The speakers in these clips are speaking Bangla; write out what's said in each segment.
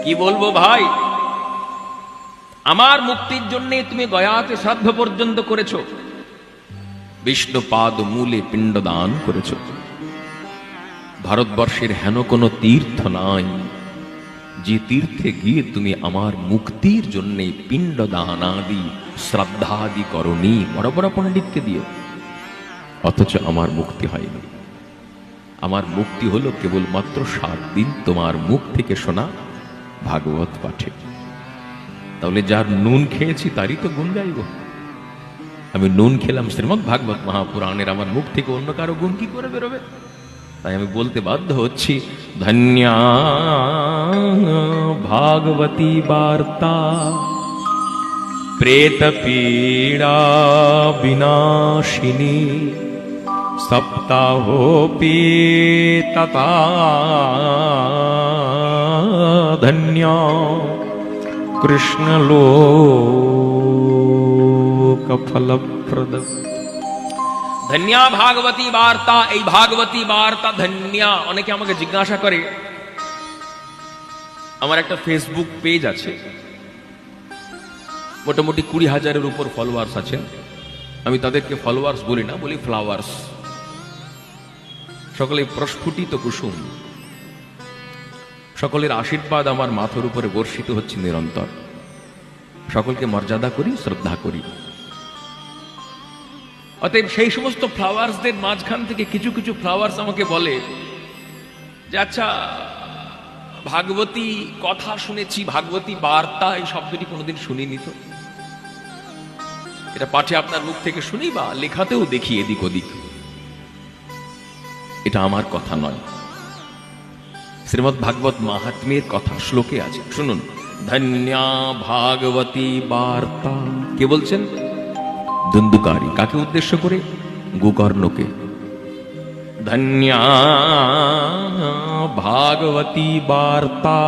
কি বলবো ভাই, আমার মুক্তির জন্য তুমি গয়াতে শ্রাদ্ধ পর্যন্ত করেছো, বিষ্ণু পাদ মূলে পিণ্ডদান করেছো। ভারতবর্ষের হেন কোনো তীর্থ নাই যে তীর্থে গিয়ে তুমি আমার মুক্তির জন্য পিণ্ডদান আদি শ্রদ্ধাদি করনি। বড় বড় পণ্ডিতকে দিয়ে, অথচ আমার মুক্তি হয়নি। আমার মুক্তি হলো কেবলমাত্র 7 দিন তোমার মুখ থেকে শোনা ভাগবত পাঠে। তাহলে যার নুন খেয়েছি তারই তো গুণ গাইব। আমি নুন খেলাম শ্রীমদ্ ভাগবত মহাপুরাণের, আমার মুখ থেকে অন্য কারো গুণ কি করে বেরোবে? তাই আমি বলতে বাধ্য হচ্ছি, ধন্যা ভাগবতী বার্তা প্রেত পীড়া বিনাশিনী সপ্তাহোপি তথা ধন্যা কৃষ্ণ লোক ফলপ্রদ। ধন্যা ভাগবতী বার্তা, এই ভাগবতী বার্তা ধন্যা। অনেকে আমাকে জিজ্ঞাসা করে, আমার একটা ফেসবুক পেজ আছে, মোটামুটি 20,000-এর উপর ফলোয়ার্স আছেন। আমি তাদেরকে ফলোয়ার্স বলি না, বলি ফ্লাওয়ার্স। সকলে প্রস্ফুটিত কুসুম, সকলের আশীর্বাদ আমার মাথার উপরে বর্ষিত হচ্ছে নিরন্তর। সকলকে মর্যাদা করি, শ্রদ্ধা করি। অতএব সেই সমস্ত ফ্লাওয়ার্সদের মাঝখান থেকে কিছু কিছু ফ্লাওয়ার্স আমাকে বলে যে, আচ্ছা ভাগবতী কথা শুনেছি, ভাগবতী বার্তা এই শব্দটি কোনোদিন শুনিনি তো, এটা পাঠে আপনার মুখ থেকে শুনি বা লেখাতেও দেখি এদিক ওদিক। এটা আমার কথা নয়, শ্রীমদ্ ভাগবত মাহাত্ম্যের কথা শ্লোকে আছে, শুনুন। ধন্যা ভাগবতী বার্তা, কে বলছেন? ধুন্ধুকারী। কাকে উদ্দেশ্য করে? গোকর্ণকে। ধন্যা ভাগবতী বার্তা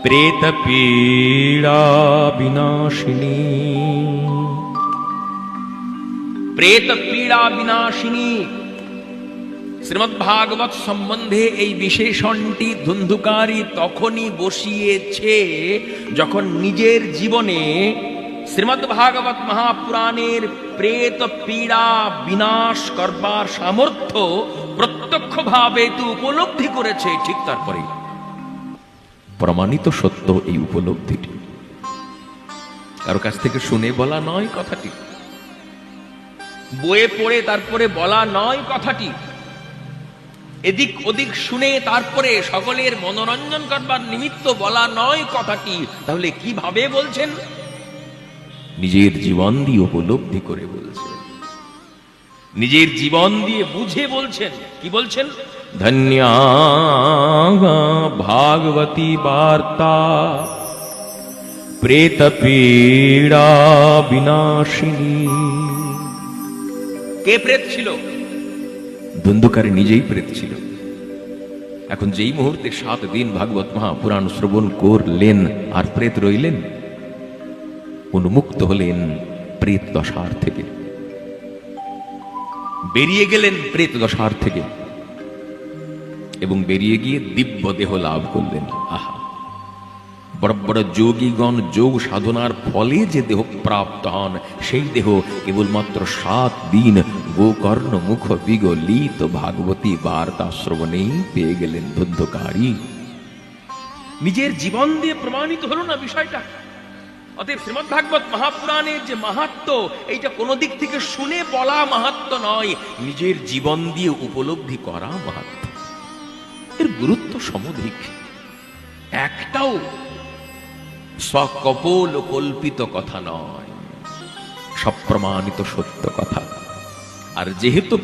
প্রেত পীড়া বিনাশিনী। প্রেত পীড়া বিনাশিনী। শ্রীমদ্ ভাগবত সম্বন্ধে এই বিশেষণটি ধুন্ধুকারী তখনই বসিয়েছে যখন নিজের জীবনে শ্রীমদ্ ভাগবত মহাপুরাণের প্রেত পীড়া বিনাশ করবার সামর্থ্য প্রত্যক্ষভাবে তো উপলব্ধি করেছে। ঠিক তারপরে প্রমাণিত সত্য এই উপলব্ধিটি, কারো কাছ থেকে শুনে বলা নয় কথাটি, বইয়ে পড়ে তারপরে বলা নয় কথাটি, এদিক ওদিক শুনে তারপরে সকলের মনোরঞ্জন করবার নিমিত্ত বলা নয় কথাটি। তাহলে কিভাবে বলছেন? নিজের জীবন দিয়ে উপলব্ধি করে বলছেন, নিজের জীবন দিয়ে বুঝে বলছেন। কি বলছেন? ধন্যা ভাগবতী বার্তা প্রেত পীড়া বিনাশিনী। কে প্রেত ছিল? ধুন্ধুকারী নিজেই প্রেত ছিল। এখন যেই মুহূর্তে 7 দিন ভাগবত মহাপুরাণ শ্রবণ করলেন আর প্রেত রইলেন, উন্মুক্ত হলেন প্রেত দশার থেকে, বেরিয়ে গেলেন প্রেত দশার থেকে এবং বেরিয়ে গিয়ে দিব্য দেহ লাভ করলেন। আহা, বড় বড় যোগীগণ যোগ সাধনার ফলে যে দেহ প্রাপ্ত হন, সেই দেহ কেবলমাত্র 7 দিন গোকর্ণ মুখ বিগলিত ভাগবতী বার্তা শ্রবণেই পেয়ে গেলেন ধুন্ধুকারী। নিজের জীবন দিয়ে প্রমাণিত হলো না বিষয়টা। অতএব শ্রীমদ্ ভাগবত মহাপুরাণের যে মাহাত্ম্য, এইটা কোনো দিক থেকে শুনে বলা মাহাত্ম্য নয়, নিজের জীবন দিয়ে উপলব্ধি করা মাহাত্ম্য। এর গুরুত্ব সমধিক। একটাও সকপোল কল্পিত কথা নয়, সব প্রমাণিত সত্য কথা। আর যেহেতু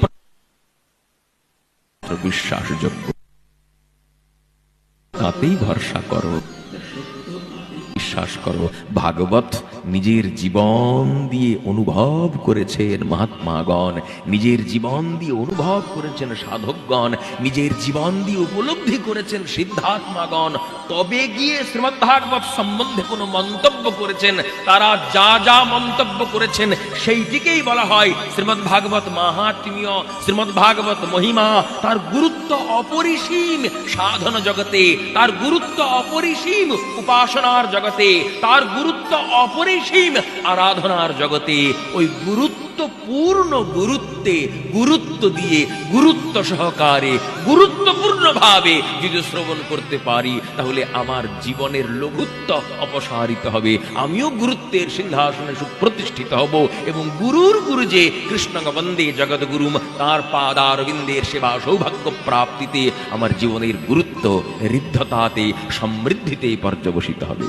বিশ্বাসযোগ্য, তাতেই ভরসা করো, বিশ্বাস করো। ভাগবত নিজের জীবন দিয়ে অনুভব করেছেন মহাত্মাগণ, নিজের জীবন দিয়ে অনুভব করেছেন সাধকগণ, নিজের জীবন দিয়ে উপলব্ধি করেছেন সিদ্ধাত্মাগণ, তবে গিয়ে শ্রীমদ্ভাগবত সম্বন্ধে কোনো মন্তব্য করেছেন। তারা যা যা মন্তব্য করেছেন সেইটিকেই বলা হয় শ্রীমদ্ভাগবত মাহাত্ম্য, শ্রীমদ্ভাগবত মহিমা। তার গুরুত্ব অপরিসীম সাধন জগতে, তার গুরুত্ব অপরিসীম উপাসনার জগতে, তার গুরুত্ব অপরিসীম আরাধনার জগতে। ওই গুরুত্বপূর্ণ গুরুত্বে গুরুত্ব দিয়ে গুরুত্ব সহকারে গুরুত্বপূর্ণ ভাবে যদি শ্রবণ করতে পারি, তাহলে আমার জীবনের লঘুত্ব অপসারিত হবে, আমিও গুরুত্বের সিংহাসনে সুপ্রতিষ্ঠিত হব এবং গুরুর গুরু যে কৃষ্ণ বন্দে জগৎগুরুম, তার পাদারবিন্দের সেবা সৌভাগ্য প্রাপ্তিতে আমার জীবনের গুরুত্ব ঋদ্ধতাতে সমৃদ্ধিতে পর্যবসিত হবে।